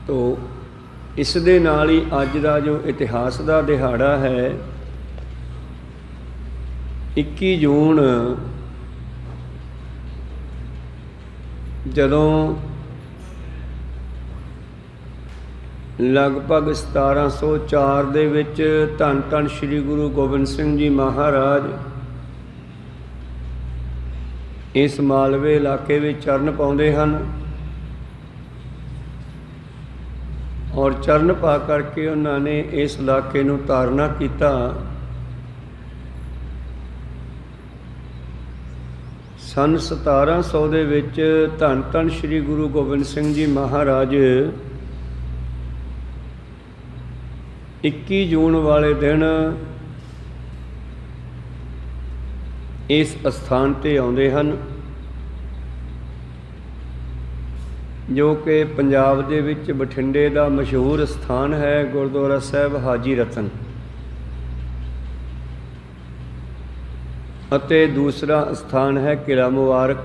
तो इस दे नाल ही अज का जो इतिहास का दिहाड़ा है 21 जून जदों लगभग 1704 ਦੇ ਵਿੱਚ ਧੰਨ ਧੰਨ श्री गुरु गोबिंद सिंह जी महाराज इस मालवे इलाके में चरण पाउंदे हन और चरण पा करके उन्होंने इस इलाके नूं तारना किया। सन 1700 ਦੇ ਵਿੱਚ ਧੰਨ ਧੰਨ श्री गुरु गोबिंद सिंह जी महाराज 21 जून वाले दिन इस स्थान ते आउंदे हन जो कि पंजाब दे विच बठिंडे दा मशहूर स्थान है गुरुद्वारा साहिब हाजी रतन। अते दूसरा स्थान है किला मुबारक।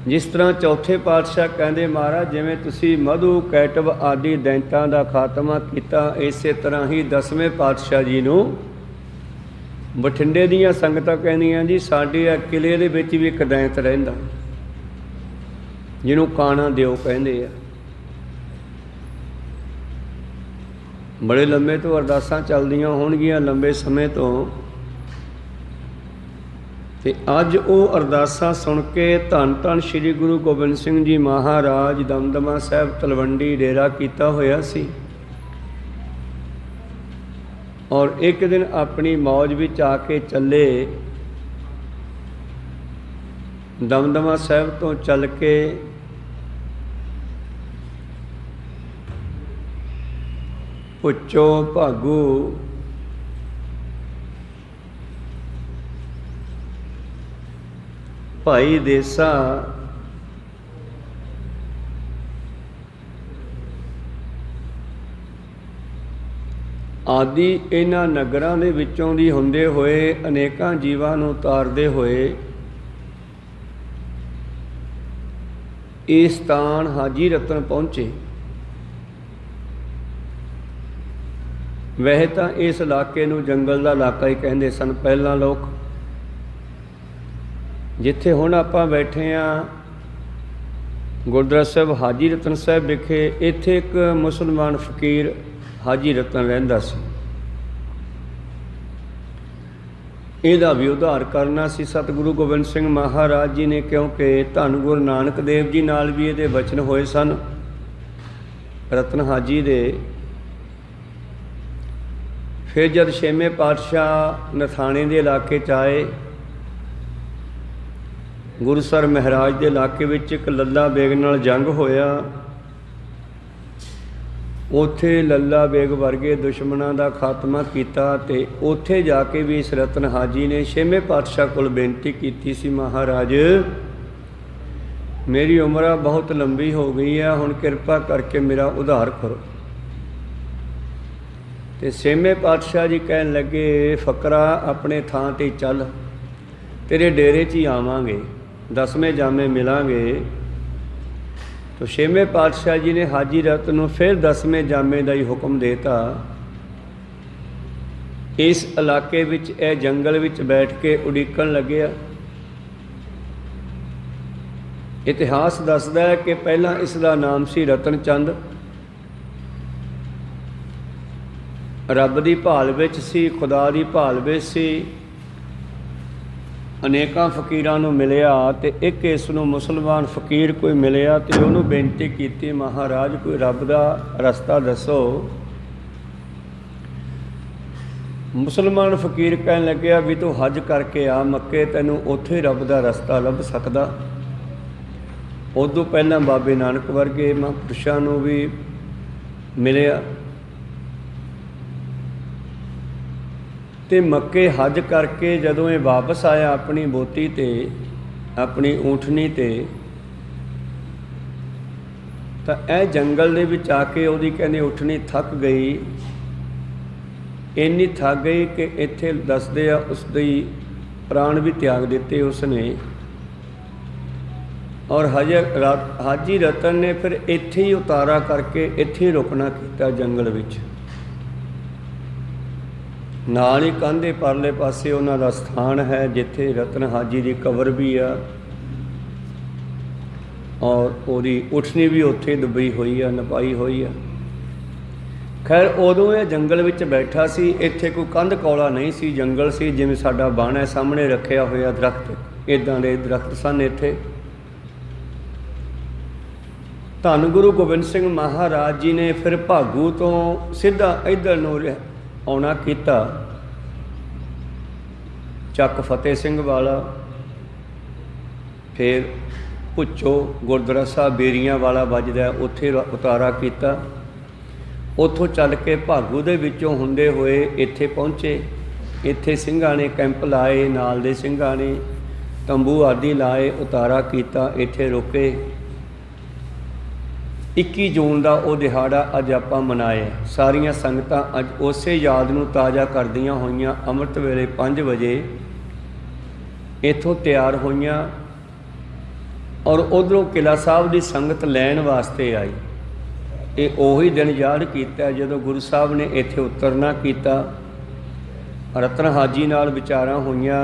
जिस तरह चौथे पातशाह कहते महाराज जिवें तुसी मधु कैटव आदि दैंतां दा खात्मा किया इस तरह ही 10वें पातशाह जी नूं बठिंडे दीयां संगतां कहंदियां जी साडे किले दे विच भी एक दैंत रहिंदा जिहनूं काना दिओ कहंदे आ। बड़े लंबे तो अरदासां चलदियां होणगीਆਂ लंबे समय तो ते अज वो अरदासां सुन के धन धन श्री गुरु गोबिंद सिंह जी महाराज दमदमा साहिब तलवंडी डेरा किया होया सी और एक दिन अपनी मौज विच आके चले दमदमा साहिब तो चल के पुचो भागू भाई देसा आदि इन्हां नगरां दे विचों दी हुंदे होए अनेकां जीवां नूं तारदे होए इस स्थान हाजी रतन पहुंचे। वैसे तो इस इलाके नूं जंगल का इलाका ही कहंदे सन पहलां लोग। जिथे हुण आपां बैठे हाँ गुरुद्वारा साहिब हाजी रतन साहिब विखे इत्थे एक मुसलमान फकीर हाजी रतन रहिंदा सी। इहदा भी उधार करना सी सतगुरु गोबिंद सिंह महाराज जी ने क्योंकि धन गुरु नानक देव जी नाल भी इहदे वचन होए सन रतन हाजी दे। फिर जब 6वें पातशाह नथाणे के इलाके च आए गुरुसर महाराज के इलाके विच एक लल्ला बेग नाल जंग होया। उत्थे लल्ला बेग वर्गे दुश्मनों का खात्मा किया ते उत्थे जाके भी इस रतन हाजी ने 6वें पातशाह को बेनती की सी महाराज मेरी उम्र बहुत लंबी हो गई है हुण कृपा करके मेरा उद्धार करो। ते 6वें पातशाह जी कहन लगे फकरा अपने थां ते चल तेरे डेरे च ही आवांगे 10वें जामे मिलांगे। तो 6वें पातशाह जी ने हाजी रतन नूं फिर 10वें जामे का ही हुक्म देता। इस इलाके विच ए जंगल विच बैठ के उड़ीकन लग्या। इतिहास दसदा है कि पहला इसका नाम सी रतन चंद। रब की भाल विच सी खुदा की भाल विच सी अनेकां फकीरां नूं मिलिया ते एक इस नूं मुसलमान फकीर कोई मिलिया ते उहनूं बेनती कीती महाराज कोई रब दा रस्ता दसो। मुसलमान फकीर कहन लग्या भी तू हज करके आ मक्के तैनूं उत्थे रब दा रस्ता लभ सकदा। उदों पहलां बाबे नानक वर्गे महापुरुषां नूं भी मिलिया ते मक्के हज करके जदों ये वापस आया अपनी बोती ते अपनी ऊँटनी ते तो यह जंगल दे विच आके उहदी कहंदे ऊँटनी थक गई इन्नी थक गई कि इत्थे दसदे आ उसदे प्राण भी त्याग दिते उसने। और हाजी रतन ने फिर इत्थे ही उतारा करके इत्थे ही रुकना किया जंगल विच। नाल ही कंधे परले पासे उन्हां दा स्थान है जिथे रतन हाजी की कबर भी आ और उहदी उठनी भी उत्थे दबी हुई है, नपाई हुई है। खैर उदों ये जंगल विच बैठा सी, इत्थे कोई कंध कौला नहीं सी, जंगल सी जिवें साडा बाण है सामने रखिया होया दरख्त, इदां दे दरख्त सन इत्थे। धन गुरु गोबिंद सिंह महाराज जी ने फिर भागू तो सीधा इधर नूं आउणा कीता, ਚੱਕ फतेह सिंह वाला, फिर भुच्चो गुरुद्वारा साहब बेरियां वाला वजदा उत्थे उतारा किया। उत्थों चल के भागू दे विचों हुंदे होए इत्थे पहुँचे। इत्थे सिंघां ने कैंप लाए, नाल दे सिंघां ने तंबू आदि लाए, उतारा किया, इत्थे रुके। 21 जून का वो दिहाड़ा अज आपां मनाया। सारियां संगतां अज उस याद नूं ताज़ा करदियां होइयां अमृत वेले 5 बजे इत्थों तैयार होइयां और उधरों किला साहब की संगत लैण वास्ते आई। ये उही दिन याद किया जदों गुरु साहब ने इत्थे उतरना किया। रतन हाजी नाल विचारां होइयां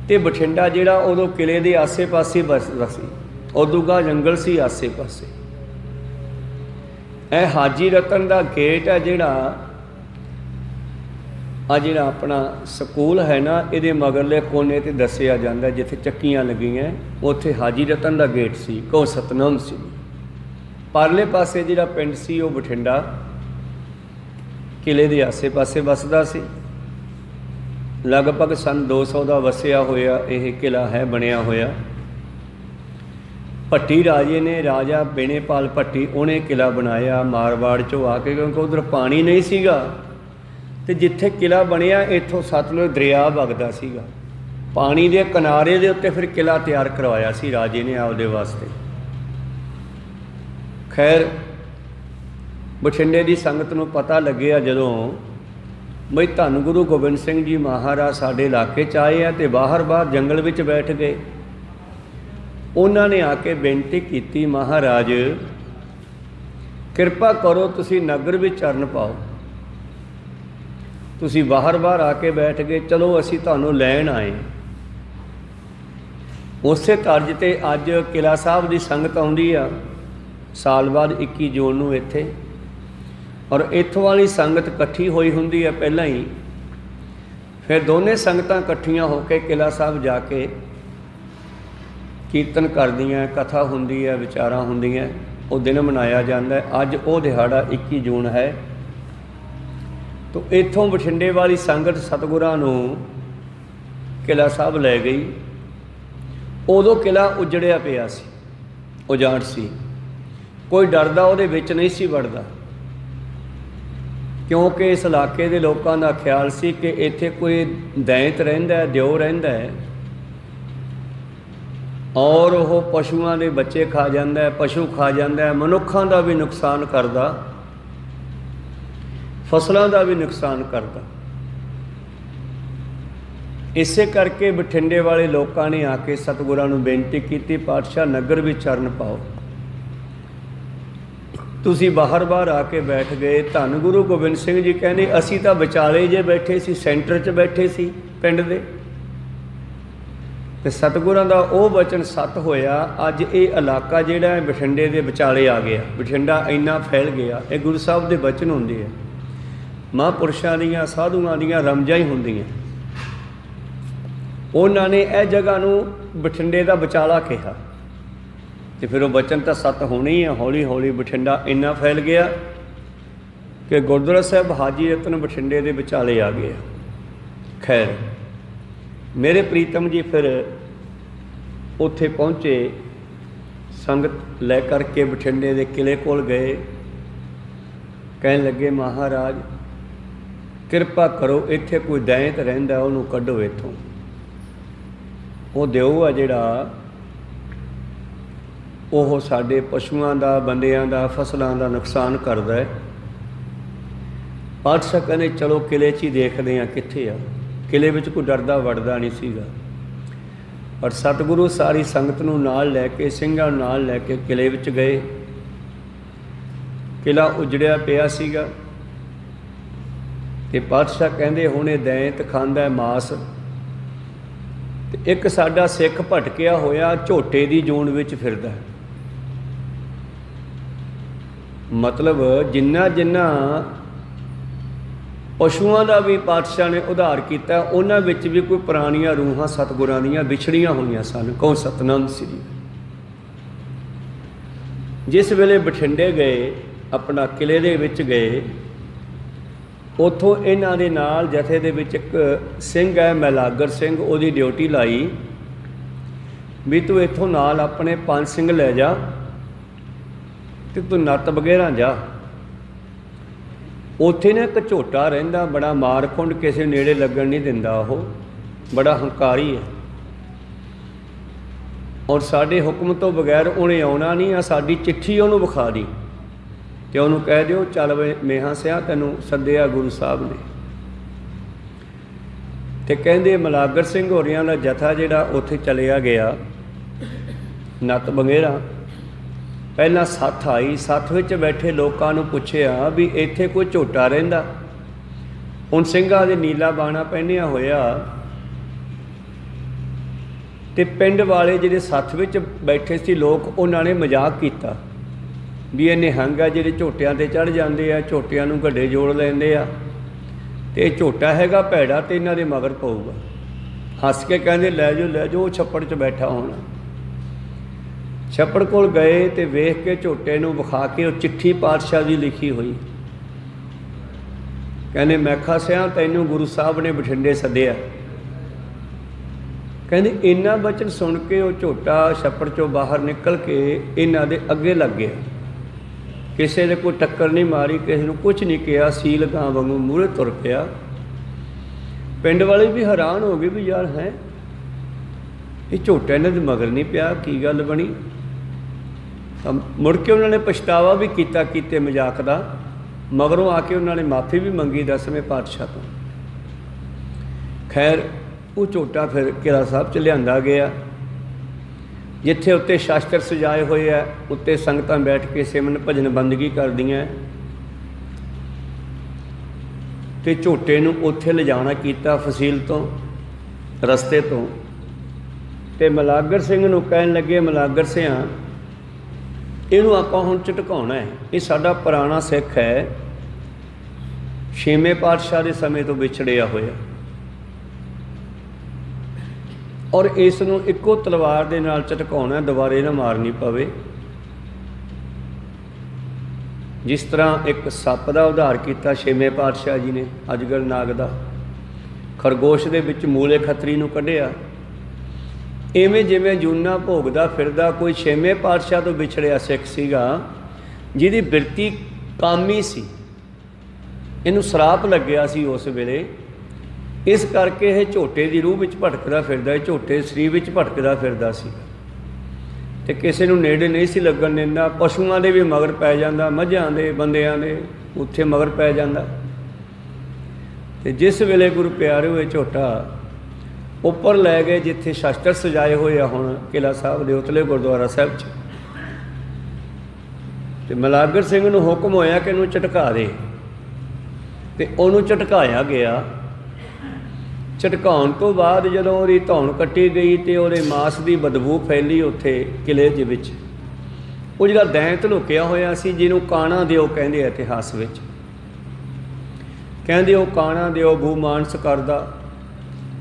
ते बठिंडा जिहड़ा उदों किले दे आसे पासे बसदा सी, उदूगा जंगल सी आसे पासे। ਇਹ हाजी रतन का गेट है जिहड़ा अपना स्कूल है ना, ये मगरले कोने ते दसिया जाता जिथे चक्कियां लगियां उत्थे हाजी रतन का गेट सी, को सतनाम सी। परले पासे जिहड़ा पिंड सी वो बठिंडा किले के आसे पासे वसदा सी। लगभग सन 200 का वसिया होया यह किला है बनया होया। भट्टी राजे ने, राजा बेनेपाल भट्टी, उन्हें किला बनाया मारवाड़ चो आके, क्योंकि उधर पानी नहीं सीगा ते जिथे किला बनया इत्थों सतलुज दरिया वगदा सीगा, पानी के किनारे दे उत्ते फिर किला तैयार करवाया सी राजे ने आपदे वास्ते। खैर बठिंडे की संगत नूं पता लग्या जदों बई धन गुरु गोबिंद सिंह जी महाराज साडे इलाके च आए हैं तो बाहर जंगल विच बैठ गए। उन्होंने आके बेनती की, महाराज कृपा करो तुसी नगर में चरण पाओ, तुसी बाहर आके बैठ गए, चलो असी तुहानूं लैण आए। उस तर्ज ते अज किला साहब की संगत आउंदी आ साल बाद 21 जून नूं इत्थे, और इत्थों वाली संगत इकट्ठी हुई हुंदी है पहलां ही। फिर दोने संगतां इकट्ठियां होकर किला साहब जाके कीर्तन करदियां, कथा हुंदी है, विचारां हुंदियां, वो दिन मनाया जाता है। अज वो दिहाड़ा 21 जून है। तो इत्थों बठिंडे वाली संगत सतगुरां नूं किला साहब लै गई। उदों किला उजड़िया पिया सी, उजाड़ सी, कोई डरदा उहदे विच नहीं सी वड़दा, क्योंकि इस इलाके के लोगों का ख्याल सी कि इत्थे कोई दैंत रहिंदा है, दिओ रहिंदा है और वह पशुओं के बच्चे खा जाता है, पशु खा जाता है, मनुखों का भी नुकसान करता, फसलों का भी नुकसान करता। इसे करके बठिंडे वाले लोगों ने आके सतगुरां नूं बेनती की, पातशाह नगर भी चरण पाओ। तुसी बाहर आके बैठ गए। धन गुरु गोबिंद सिंह जी कहने असी तो विचाले जे बैठे सी, सेंटर च बैठे सी पिंड दे, ते सतगुरां दा वो वचन सत होया। अज ये इलाका जिहड़ा है बठिंडे दे विचाले आ गया, बठिंडा इन्ना फैल गया। ये गुरु साहब दे वचन हुंदे है, महापुरुषां दीयां साधुआं दीयां रमजां ही हुंदियां। उन्होंने यह जगह नूं बठिंडे का विचाला कहा, तो फिर वो वचन तो सत होने ही है। हौली हौली बठिंडा इन्ना फैल गया कि गुरुद्वारा साहब हाजी रतन बठिंडे के विचाले आ गया। खैर मेरे प्रीतम जी फिर उत्थे पहुँचे, संगत लै करके बठिंडे के किले कोल गए। कहन लगे महाराज कृपा करो, इत्थे कोई दैंत रहिंदा उहनूं कढो इत्थों। वो दिओ आ जिहड़ा ਉਹ ਸਾਡੇ ਪਸ਼ੂਆਂ ਦਾ, ਬੰਦਿਆਂ ਦਾ, ਫਸਲਾਂ ਦਾ ਨੁਕਸਾਨ ਕਰਦਾ ਹੈ। ਪਾਤਸ਼ਾਹ ਕਹਿੰਦੇ ਚਲੋ ਕਿਲੇ 'ਚ ਹੀ ਦੇਖਦੇ ਹਾਂ ਕਿੱਥੇ ਆ। ਕਿਲੇ ਵਿੱਚ ਕੋਈ ਡਰਦਾ ਵੜਦਾ ਨਹੀਂ ਸੀਗਾ। पर सतगुरु सारी संगत नूं नाल लैके ਸਿੰਘਾਂ ਨੂੰ नाल लैके किले विच गए। किला उजड़िया पिया सीगा ते पातशाह कहंदे हुण इह दैंत खांदा है मास। ते एक साडा सिख भटकिया होया झोटे दी जून विच फिरदा है। मतलब जिन्ना जिन्ना पशुओं का भी पातशाह ने उधार किया, उन्हां विच भी कोई पुरानियां रूहां सतगुरां दीयां विछड़ियां होईयां सन। कौन? सतनाम श्री। जिस वेले बठिंडे गए, अपना किले दे विच गए, उत्थों इन्हां दे नाल जथे दे विच एक सिंह है मैलागर सिंह, उहदी ड्यूटी लाई भी तू इत्थों नाल अपने 5 सिंह लै जा ते तू नत्त बघेरा जा। उत्थे ना एक झोटा रहिंदा बड़ा मारखुंड, किसी नेड़े लगन नहीं दिंदा, ओह बड़ा हंकारी है और साडे हुक्म तो बगैर उन्हें आउणा नहीं। आ साडी चिट्ठी उहनूं विखा दी ते उहनूं कह दिओ चल वे मेहा सिया तैनूं सद्दिआ गुरु साहब ने। ते कहंदे मलागर सिंह होरियां दा जथा जिहड़ा उत्थे चलिया गया नत्त बघेरा। पहला सत्थ आई, सत्थ विच बैठे लोकां नूं पुछिया भी इत्थे कोई झोटा रहिंदा। हुण ਸਿੰਘਾਂ दे नीला बाणा पहनिया होया ते पिंड वाले जिहड़े सत्थ विच बैठे सी लोग, उन्हां ने मजाक कीता भी ये निहंग आ जिहड़े झोटियां ते चढ़ जांदे आ, झोटियां नूं गड्डे जोड़ लैंदे आ ते झोटा हैगा भैड़ा ते इन्हां दे मगर पऊगा। हस के कहंदे लै जाओ छप्पड़ च बैठा होना। छप्पड़ कोल गए तो वेख के झोटे नूं विखा के वो चिट्ठी पातशाह की लिखी हुई। कहने मैखा सिया तैनूं गुरु साहब ने बठिंडे सद्दिया। कहने इन्ना बचन सुन के वो झोटा छप्पड़ चों बाहर निकल के इन्हां दे अगे लग गया। किसी ने कोई टक्कर नहीं मारी, किसी ने कुछ नहीं किया, सील गां वांगू मूहरे तुर पिया। पिंड वाले भी हैरान हो गए भी यार है ये झोटा इन्हां दे मगर नहीं पिया, की गल बनी। मुड़ के उन्होंने पछतावा भी किया कीते मजाक का। मगरों आके उन्होंने माफ़ी भी मंगी 10वें पातशाह तो। खैर वो झोटा फिर किला साहब च लिया गया, जिथे उत्ते शास्त्र सजाए हुए है, उत्ते संगतां बैठ के सिमरन भजन बंदगी करदियां ते झोटे नूं उत्थे लिजाना कीता फसील तो रस्ते तो। ते मलागर सिंह नूं कहण लगे मलागर सिंह इहनूं आपां हुण झटकाउणा है, ये साडा पुराना सिख है, 6वें पातशाह के समय तो विछड़िया होया और इस नूं इक्को तलवार दे नाल झटकाउणा, दुबारे ना मारनी पवे। जिस तरह एक सप का उधार किया 6वें पातशाह जी ने अजगर नाग दा, खरगोश दे विच मूले खतरी नूं कढिया, इवें जिवें जूना भोगदा फिरदा कोई 6वें पातशाह तो विछड़िया सिख सीगा जिहदी बिरती कामी सी। इनू श्राप लग्या सी उस वेले, इस करके यह झोटे की रूह विच भटकदा फिरदा, झोटे शरीर विच भटकदा फिरदा सी ते किसी नूं नेड़े नहीं सी लगन दिंदा। पशुआं दे भी मगर पै जांदा, मझां दे बंदियां दे उत्थे मगर पै जांदा। ते जिस वेले गुरु प्यारे होए झोटा उपर लै गए जिथे शास्त्र सजाए हुए आ हुण किला साहब के उतले गुरुद्वारा साहब च, ते मलागर सिंह नूं हुक्म होया कि इहनूं झटका दे ते उहनूं झटकाया गया। झटकाउण तो बाद जदों उहदी धौण कट्टी गई तो उहदे मास की बदबू फैली उत्थे किले दे विच। वो जिहड़ा दैंत लुकिया होया सी जिहनूं काणा दिओ कहंदे इतिहास विच, कहंदे वो काणा दिओ बू मानस करदा,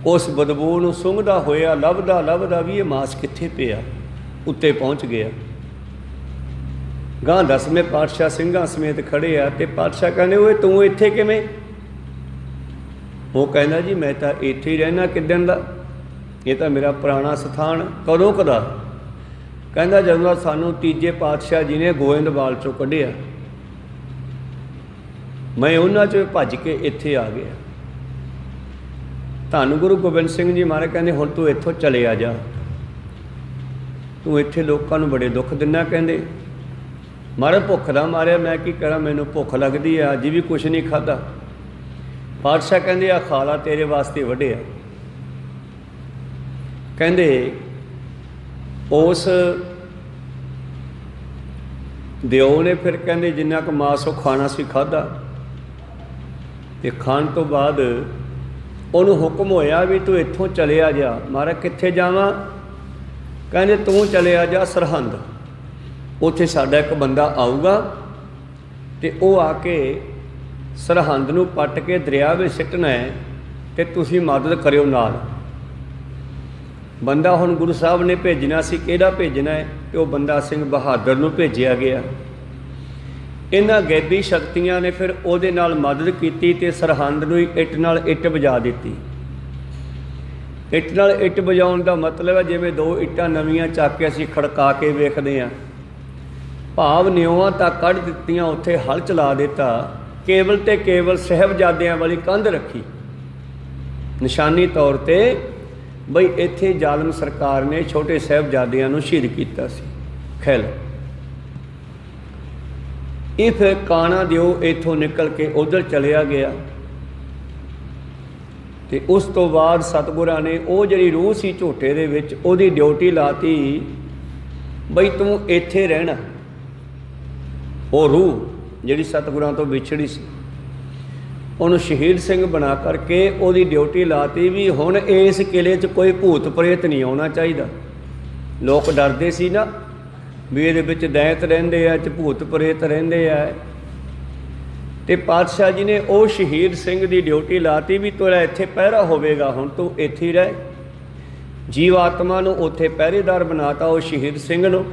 उस बदबू नूं सुंघदा होया लभदा लभदा भी ये मास कित्थे पिया उत्ते पहुँच गया। गां 10वें पातशाह ਸਿੰਘਾਂ समेत खड़े आ ते पातशाह कहने ओए तू इत्थे किवें? वो कहना जी मैं तो इत्थे ही रहना किदन दा, ये तो मेरा पुराना स्थान। कदों कदा? कहना जदों सानू 3जे पातशाह जी ने गोविंदवाल चों कढिया, मैं उन्हां चों भज के इत्थे आ गया। धन गुरु गोबिंद सिंह जी महाराज कहते हुण तू इत्थों चले आ जा, तू इत्थे लोकां नूं बड़े दुख दिना। कहंदे महाराज भुख दा मारिया मैं की करा, मैनूं भुख लगदी है, अज भी कुछ नहीं खाधा। पातशाह कहंदे आ खा ला तेरे वास्ते वढिया। कहंदे उस दिओ ने फिर कहते जिन्ना क मांस वो खाना सी खाधा, ते खाण तो बाद उन्होंने हुक्म होया भी तू इत्थों चलिया जा। महाराज कित्थे जावां? कहते तू चलिया जा सरहंद, उत्थे साडा एक बंदा आऊगा ते वो आके सरहंद नूं पट के दरिया में सिटना है, ते तुसीं मदद करियो नाल। बंदा हुण गुरु साहब ने भेजना सी, किहड़ा भेजना है? तो बंदा सिंह बहादुर नूं भेजिया गया। इन्हां गैबी शक्तियां ने फिर उहदे नाल मदद कीती ते सरहंद नूं इट नाल इट वजा दित्ती। इट नाल इट वजाउण दा मतलब है जिवें दो इट्टां नवीआं चक के असीं खड़का के वेखदे हां, भाव निउआं तक कढ दित्तियां, उत्थे हल चला दिता, केवल ते केवल साहिबजादियां वाली कंध रखी निशानी तौर ते बई इत्थे जालम सरकार ने छोटे साहिबजादियां नूं शहीद कीता सी। खैल ये फिर काना दिओ इत्थों निकल के उधर चलिया गया, ते उस तो बाद सतगुरां ने वो जिहड़ी रूह सी झोटे दे विच उहदी ड्यूटी लाती बई तूं इत्थे रहना। वो रूह जिहड़ी सतगुरां तो विछड़ी सी उन्होंने शहीद सिंह बना करके उहदी ड्यूटी लाती भी हुण इस किले च कोई भूत प्रेत नहीं आउणा चाहिए। लोग डरदे सी ना भी इहदे विच दैत रहिंदे आ, च भूत प्रेत रहिंदे आ। ते पातशाह जी ने वो शहीद सिंह की ड्यूटी लाती भी तेरा इत्थे पहरा होवेगा, हुण तू इत्थे ही रह। जीव आत्मा नूं उत्थे पहरेदार बनाता वो शहीद सिंह नूं,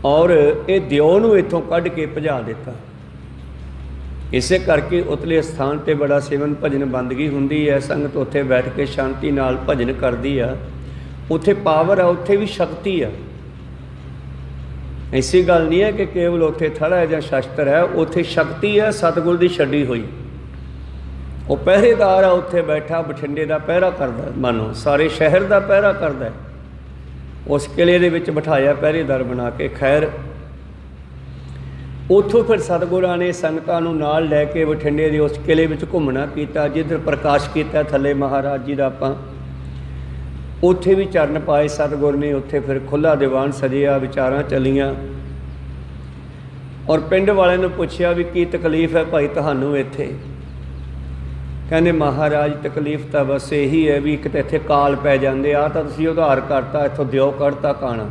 और ये दिओ नूं इत्थों कढ के भजा दिता। इसे करके उतले स्थान पर बड़ा सेवन भजन बंदगी हुंदी है, संगत उत्थे बैठ के शांति नाल भजन करदी आ। उत्थे पावर है, उत्थे भी शक्ति है। ऐसी गल नहीं है कि केवल उत्थे थड़ा है या शस्त्र है, उत्थे शक्ति है सतगुर की छड्डी हुई। वो पहरेदार है, उत्थे बैठा बठिंडे का पहरा करदा, मानो सारे शहर का पहरा करदा है। उस किले दे विच बिठाया पहरेदार बना के। खैर उत्थों फिर सतगुरां ने संगतां नूं नाल लैके बठिंडे दे उस किले विच घुमना कीता, जिधर प्रकाश किया थल्ले महाराज जी दा आपां उत्थे भी चरण पाए सतगुर ने। उत्थे फिर खुला दीवान सजिया, विचारां चलियां, और पिंड वाले नूं पुछया भी की तकलीफ है भाई तुहानूं इत्थे? कहंदे महाराज तकलीफ तो बस यही है भी एक तो इत्थे काल पै जांदे आ, तां तुसीं उधार करता, इत्थों दिओ कढ़ता काना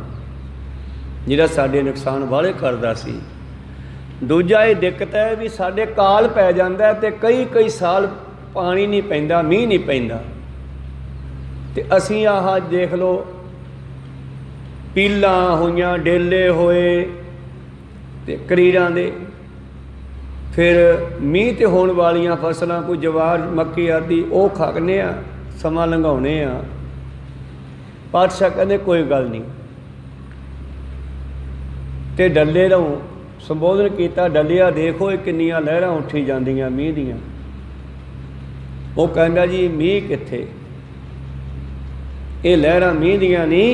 जिहड़ा साडे नुकसान वाले करदा सी। दूजा ये दिक्कत है भी साडे काल पै जांदा है ते कई कई साल पानी नहीं पैंदा, मींह नहीं पैंदा, ते असीं आह देख लो पीलां होईयां, डेले होए ते करीरां दे, फिर मींह ते होण वालियां फसलां कोई जवार मक्की आदि वो खाने आ, समा लंघाउने आ। पातशाह कहंदे कोई गल नहीं, ते डल्ले नूं संबोधन किया, डलिया देखो किन्नियां लहरां उठी जांदियां मींह दियां। वो कहंदा जी मींह कित्थे, ये लहरां मींह दियां नहीं,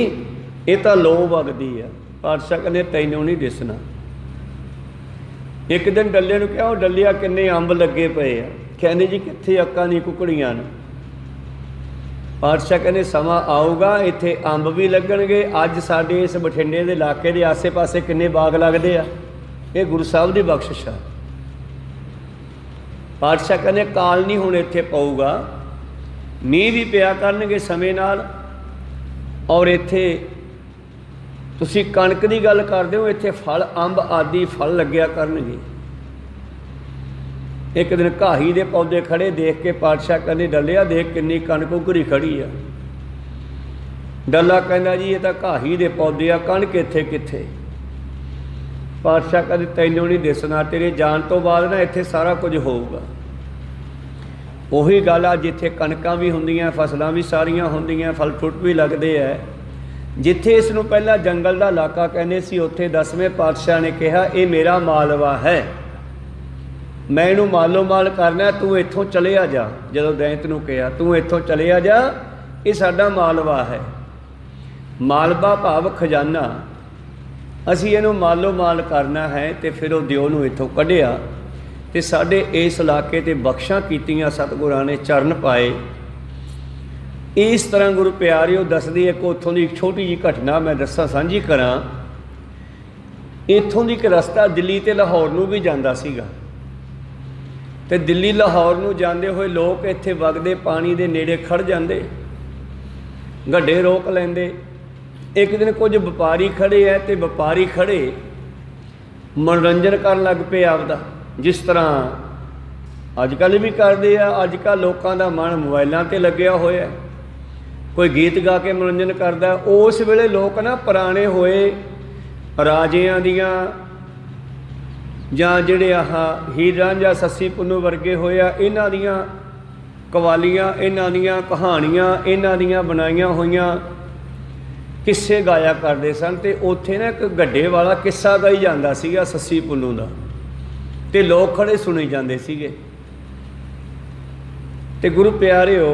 ये तां लो वगदी है। पातशाह कहंदे तैनूं नहीं दिसना। एक दिन डल्ले नूं कहा डलिया किन्ने अंब लगे पे आ, कहंदे जी कित्थे अक्कां दी कुकड़ियां ने। पातशाह कहंदे समा आऊगा इत्थे अंब भी लगणगे। अज साडे इस बठिंडे दे इलाके दे आसे पासे किन्ने बाग लगदे आ, ये गुरु साहब की बख्शिश है। पातशाह कहने काल नहीं हुण इत्थे पऊगा, मींह भी पिया करनगे समय नाल, और इत्थे तुसीं कणक की गल करदे हो, इत्थे फल अंब आदि फल लग्या करनगे। एक दिन घाही दे पौधे खड़े देख के पातशाह कहने डलिया देख किन्नी कणक उघरी खड़ी आ। डल्ला कहंदा जी ये तां घाही दे पौधे आ, कणक इत्थे कित्थे? पातशाह कहते तैनूं नहीं दिसना, तेरे जान तो बाद ना इत्थे सारा कुछ होऊगा। उही गल आ जिथे कणकां भी हुंदियां, फसलां भी सारियां हुंदियां, फल फ्रूट भी लगदे है। जिथे इस नूं पहला जंगल का इलाका कहंदे सी, उत्थे 10वें पातशाह ने कहा ये मेरा मालवा है, मैं इहनूं मालो माल करना, तू इत्थों चलिया जा। जदों दैंत नूं कहा तू इत्थों चलिया जा, ये साडा मालवा है। मालवा भाव खजाना, असीं इहनूं मालो माल करना है। तो फिर वो दिओ नूं इत्थों कढिया ते साडे इस इलाके ते बख्शां कीतियां सतगुरां ने, चरण पाए। इस तरह गुरु प्यारिओ दसदी एक उत्थों की एक छोटी जी घटना मैं दसा सांझी करा। इत्थों की एक रस्ता दिल्ली ते लाहौर नूं भी जांदा सीगा ते दिल्ली लाहौर नूं जांदे होए लोग इत्थे वगदे पानी दे नेड़े खड़ जांदे, गड्ढे रोक लैंदे। एक दिन कुछ व्यापारी खड़े है ते व्यापारी खड़े मनोरंजन करन लग पे आपदा, जिस तरह अजकल भी करते हैं। अजकल लोगों का मन मोबाइलों ते लग्या होया, कोई गीत गा के मनोरंजन करता। उस वेले लोग ना पुराने होए राजियां दियां जां जिहड़े आह हीर रांझा सस्सी पुन्नू वर्गे होया, इन्हां दियां कवालियां, इन्हां दियां कहानियां, इन्हां दियां बनाईयां होईयां किस्से गाया करते सन। ते उत्थे ना एक गड्ढे वाला किस्सा गाई जांदा सीगा सस्सी पुन्नू दा, ते लोग खड़े सुनी जांदे सीगे। ते गुरु प्यारिओ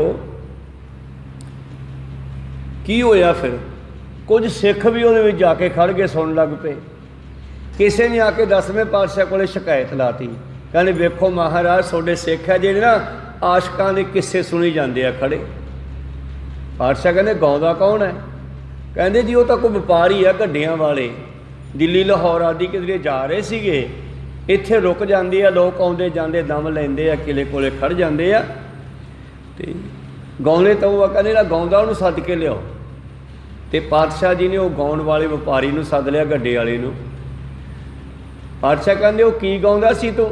की होया फिर, कुछ सिख भी उहदे विच जाके खड़ के सुन लग पे। किसी ने आके 10वें पातशाह कोले शिकायत लाती, कहने वेखो महाराज तुहाडे सिख है जिहड़े ना आशकां दे किस्से सुनी जाते हैं खड़े। पातशाह कहने गाउंदा कौन है? कहते जी वो तो कोई व्यापारी है गड्डियां वाले, दिल्ली लाहौर आदि किधरे जा रहे सीगे, इत्थे रुक जाते हैं लोग, आउंदे जांदे दम लैंदे आ, किले कोले खड़ जाते आ ते गाउंदे तो वो कहने गाउंदा उहनूं सद के लिआओ। तो पातशाह जी ने वो गाउण वाले व्यापारी नूं सद लिया, गड्डे वाले नूं। पातशाह कहते वो की गाउंदा सी तूं?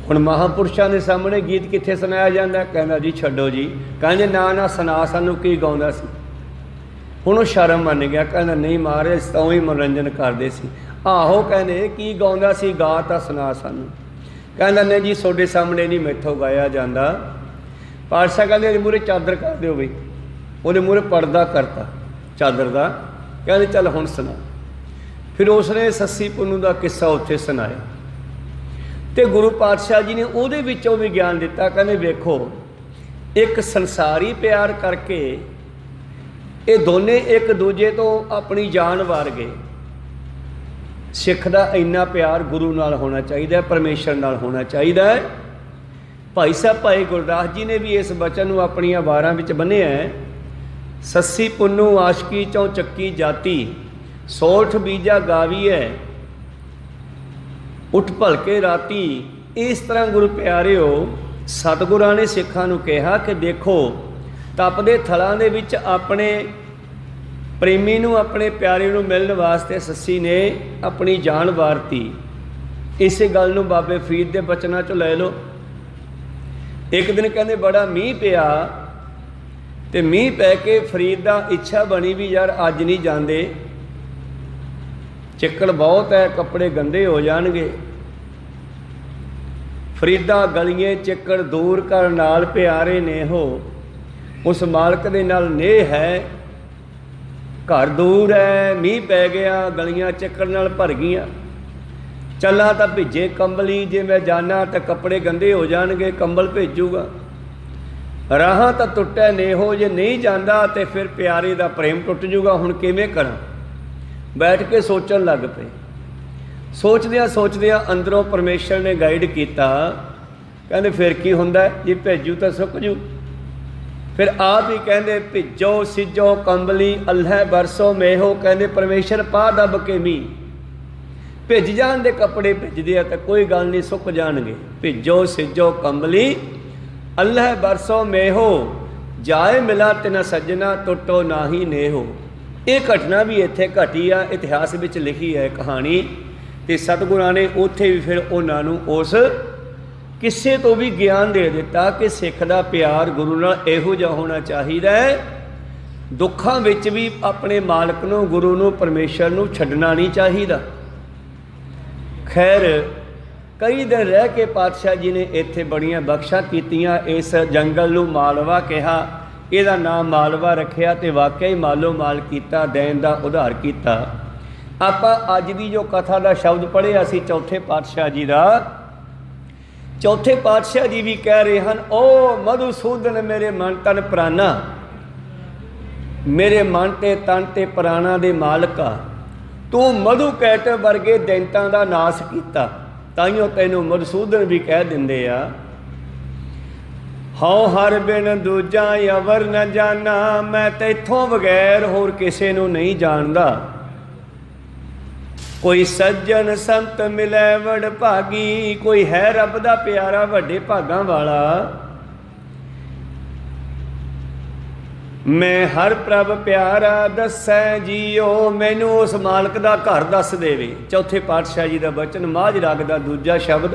हुण महापुरुषां दे सामने गीत कित्थे सुनाया जांदा? कहंदा जी छड्डो जी। कहंदे ना ना सुना सानूं की गाउंदा सी। हुण वो शर्म मन गया, कहंदा नहीं महाराज तां ही मनोरंजन करदे सी। आहो कहंदे की गाउंदा सी, गा तां सुना सानूं। कहंदा नहीं जी तुहाडे सामने नहीं मैथों गाया जांदा। पातशाह कहंदे मूहरे चादर कर दिओ बई, ਉਹਦੇ ਮੂਹਰੇ ਪਰਦਾ ਕਰਤਾ ਚਾਦਰ ਦਾ। ਕਹਿੰਦੇ ਚੱਲ ਹੁਣ ਸੁਣਾ। ਫਿਰ ਉਸਨੇ ਸੱਸੀ ਪੁੰਨੂ ਦਾ ਕਿੱਸਾ ਉੱਥੇ ਸੁਣਾਇਆ ਤੇ ਗੁਰੂ ਪਾਤਸ਼ਾਹ ਜੀ ਨੇ ਉਹਦੇ ਵਿੱਚੋਂ ਵੀ ਗਿਆਨ ਦਿੱਤਾ। ਕਹਿੰਦੇ ਵੇਖੋ ਇੱਕ ਸੰਸਾਰੀ ਪਿਆਰ ਕਰਕੇ ਇਹ ਦੋਨੇ ਇੱਕ ਦੂਜੇ ਤੋਂ ਆਪਣੀ ਜਾਨ ਵਾਰ ਗਏ। ਸਿੱਖ ਦਾ ਇੰਨਾ ਪਿਆਰ ਗੁਰੂ ਨਾਲ ਹੋਣਾ ਚਾਹੀਦਾ, ਪਰਮੇਸ਼ਰ ਨਾਲ ਹੋਣਾ ਚਾਹੀਦਾ ਹੈ। ਭਾਈ ਸਾਹਿਬ ਭਾਈ ਗੁਰਦਾਸ ਜੀ ਨੇ ਵੀ ਇਸ ਬਚਨ ਨੂੰ ਆਪਣੀਆਂ ਵਾਰਾਂ ਵਿੱਚ ਬੰਨ੍ਹਿਆ ਹੈ। ਸੱਸੀ ਪੁੰਨੂ ਆਸ਼ਕੀ ਚੋਂ ਚੱਕੀ ਜਾਤੀ, ਸੋਠ ਬੀਜਾ ਗਾਵੀਐ ਉੱਠ ਭਲਕੇ ਰਾਤੀ। ਇਸ ਤਰ੍ਹਾਂ ਗੁਰੂ ਪਿਆਰਿਓ ਸਤਿਗੁਰਾਂ ਨੇ ਸਿੱਖਾਂ ਨੂੰ ਕਿਹਾ ਕਿ ਦੇਖੋ ਤਪਦੇ ਥਲਾਂ ਦੇ ਵਿੱਚ ਆਪਣੇ ਪ੍ਰੇਮੀ ਨੂੰ, ਆਪਣੇ ਪਿਆਰੇ ਨੂੰ ਮਿਲਣ ਵਾਸਤੇ ਸੱਸੀ ਨੇ ਆਪਣੀ ਜਾਨ ਵਾਰਤੀ। ਇਸੇ ਗੱਲ ਨੂੰ ਬਾਬੇ ਫਰੀਦ ਦੇ ਬਚਨਾਂ 'ਚੋਂ ਲੈ ਲਓ। ਇੱਕ ਦਿਨ ਕਹਿੰਦੇ ਬੜਾ ਮੀਂਹ ਪਿਆ ਤੇ ਮੀਂਹ ਪੈ ਕੇ ਫਰੀਦ ਦਾ ਇੱਛਾ ਬਣੀ ਵੀ ਯਾਰ ਅੱਜ ਨਹੀਂ ਜਾਂਦੇ, ਚਿੱਕੜ ਬਹੁਤ ਹੈ, ਕੱਪੜੇ ਗੰਦੇ ਹੋ ਜਾਣਗੇ। ਫਰੀਦਾ ਗਲੀਏ ਚਿੱਕੜ ਦੂਰ ਕਰ ਨਾਲ ਪਿਆਰੇ ਨੇ ਹੋ, ਉਸ ਮਾਲਕ ਦੇ ਨਾਲ ਨੇਹ ਹੈ। ਘਰ ਦੂਰ ਹੈ, ਮੀਂਹ ਪੈ ਗਿਆ, ਗਲੀਆਂ ਚਿੱਕੜ ਨਾਲ ਭਰ ਗਈਆਂ। ਚੱਲਾਂ ਤਾਂ ਭਿੱਜੇ ਕੰਬਲੀ, ਜੇ ਮੈਂ ਜਾਣਾ ਤਾਂ ਕੱਪੜੇ ਗੰਦੇ ਹੋ ਜਾਣਗੇ, ਕੰਬਲ ਭੇਜੂਗਾ। ਰਾਹਾਂ ਤਾਂ ਟੁੱਟਿਆ ਨੇਹੋ, ਜੇ ਨਹੀਂ ਜਾਂਦਾ ਤੇ ਫਿਰ ਪਿਆਰੇ ਦਾ ਪ੍ਰੇਮ ਟੁੱਟ ਜੂਗਾ। ਹੁਣ ਕਿਵੇਂ ਕਰਾਂ? ਬੈਠ ਕੇ ਸੋਚਣ ਲੱਗ ਪਏ। ਸੋਚਦਿਆਂ ਸੋਚਦਿਆਂ ਅੰਦਰੋਂ ਪਰਮੇਸ਼ਰ ਨੇ ਗਾਈਡ ਕੀਤਾ। ਕਹਿੰਦੇ ਫਿਰ ਕੀ ਹੁੰਦਾ, ਜੇ ਭੇਜੂ ਤਾਂ ਸੁੱਕ ਜੂ। ਫਿਰ ਆਪ ਹੀ ਕਹਿੰਦੇ ਭਿੱਜੋ ਸਿੱਜੋ ਕੰਬਲੀ ਅੱਲ੍ਹੈ ਬਰਸੋ ਮੇਹੋ। ਕਹਿੰਦੇ ਪਰਮੇਸ਼ਰ ਪਾ ਦੱਬ ਕੇ ਮੀਂਹ, ਭਿੱਜ ਜਾਣ ਦੇ ਕੱਪੜੇ ਭਿੱਜਦੇ ਆ ਤਾਂ ਕੋਈ ਗੱਲ ਨਹੀਂ, ਸੁੱਕ ਜਾਣਗੇ। ਭਿੱਜੋ ਸਿੱਜੋ ਕੰਬਲੀ ਅੱਲ੍ਹੈ ਬਰਸੋ ਮੇਹੋ, ਜਾਏ ਮਿਲਾ ਤਿਨ ਸੱਜਣਾ ਟੁੱਟੋ ਨਾਹੀ ਨੇਹੋ। ਇਹ ਘਟਨਾ ਵੀ ਇੱਥੇ ਘਟੀ ਆ, ਇਤਿਹਾਸ ਵਿੱਚ ਲਿਖੀ ਹੈ ਕਹਾਣੀ। ਅਤੇ ਸਤਿਗੁਰਾਂ ਨੇ ਉੱਥੇ ਵੀ ਫਿਰ ਉਹਨਾਂ ਨੂੰ ਉਸ ਕਿਸੇ ਤੋਂ ਵੀ ਗਿਆਨ ਦੇ ਦਿੱਤਾ ਕਿ ਸਿੱਖ ਦਾ ਪਿਆਰ ਗੁਰੂ ਨਾਲ ਇਹੋ ਜਿਹਾ ਹੋਣਾ ਚਾਹੀਦਾ ਹੈ। ਦੁੱਖਾਂ ਵਿੱਚ ਵੀ ਆਪਣੇ ਮਾਲਕ ਨੂੰ, ਗੁਰੂ ਨੂੰ, ਪਰਮੇਸ਼ਰ ਨੂੰ ਛੱਡਣਾ ਨਹੀਂ ਚਾਹੀਦਾ। ਖੈਰ ਕਈ ਦਿਨ ਰਹਿ ਕੇ ਪਾਤਸ਼ਾਹ ਜੀ ਨੇ ਇੱਥੇ ਬੜੀਆਂ ਬਖਸ਼ਾਂ ਕੀਤੀਆਂ। ਇਸ ਜੰਗਲ ਨੂੰ ਮਾਲਵਾ ਕਿਹਾ, ਇਹਦਾ ਨਾਮ ਮਾਲਵਾ ਰੱਖਿਆ ਅਤੇ ਵਾਕਿਆ ਹੀ ਮਾਲੋ ਮਾਲ ਕੀਤਾ, ਦੇਣ ਦਾ ਉਧਾਰ ਕੀਤਾ। ਆਪਾਂ ਅੱਜ ਦੀ ਜੋ ਕਥਾ ਦਾ ਸ਼ਬਦ ਪੜ੍ਹਿਆ ਸੀ ਚੌਥੇ ਪਾਤਸ਼ਾਹ ਜੀ ਦਾ, ਚੌਥੇ ਪਾਤਸ਼ਾਹ ਜੀ ਵੀ ਕਹਿ ਰਹੇ ਹਨ, ਓ ਮਧੂਸੂਦਨ ਮੇਰੇ ਮਨ ਤਨ ਪ੍ਰਾਨਾ, ਮੇਰੇ ਮਨ ਤੇ ਤਨ ਤੇ ਪ੍ਰਾਣਾ ਦੇ ਮਾਲਕਾ, ਤੂੰ ਮਧੂ ਕੈਟ ਵਰਗੇ ਦੈਂਤਾਂ ਦਾ ਨਾਸ ਕੀਤਾ। ਤਾਈਓ ਤੈਨੂੰ ਮਧੂਸੂਦਨ ਵੀ ਕਹਿ ਦਿੰਦੇ ਆ। ਹਉ ਹਰ ਬਿਨ ਦੂਜਾ ਅਵਰ ਨ ਜਾਣਾ। ਮੈਂ ਤੈਥੋਂ ਬਗੈਰ ਹੋਰ ਕਿਸੇ ਨੂੰ ਨਹੀਂ ਜਾਣਦਾ। ਕੋਈ ਸੱਜਣ ਸੰਤ ਮਿਲੈ ਵਡ ਭਾਗੀ। ਕੋਈ ਹੈ ਰੱਬ ਦਾ ਪਿਆਰਾ ਵੱਡੇ ਭਾਗਾਂ ਵਾਲਾ। ਮੈਂ ਹਰ ਪ੍ਰਭ ਪਿਆਰਾ ਦੱਸੈ ਜੀਓ। ਮੈਨੂੰ ਉਸ ਮਾਲਕ ਦਾ ਘਰ ਦੱਸ ਦੇਵੇ। ਚੌਥੇ ਪਾਤਸ਼ਾਹ ਜੀ ਦਾ ਬਚਨ ਮਾਝ ਰਾਗ ਦਾ ਦੂਜਾ ਸ਼ਬਦ।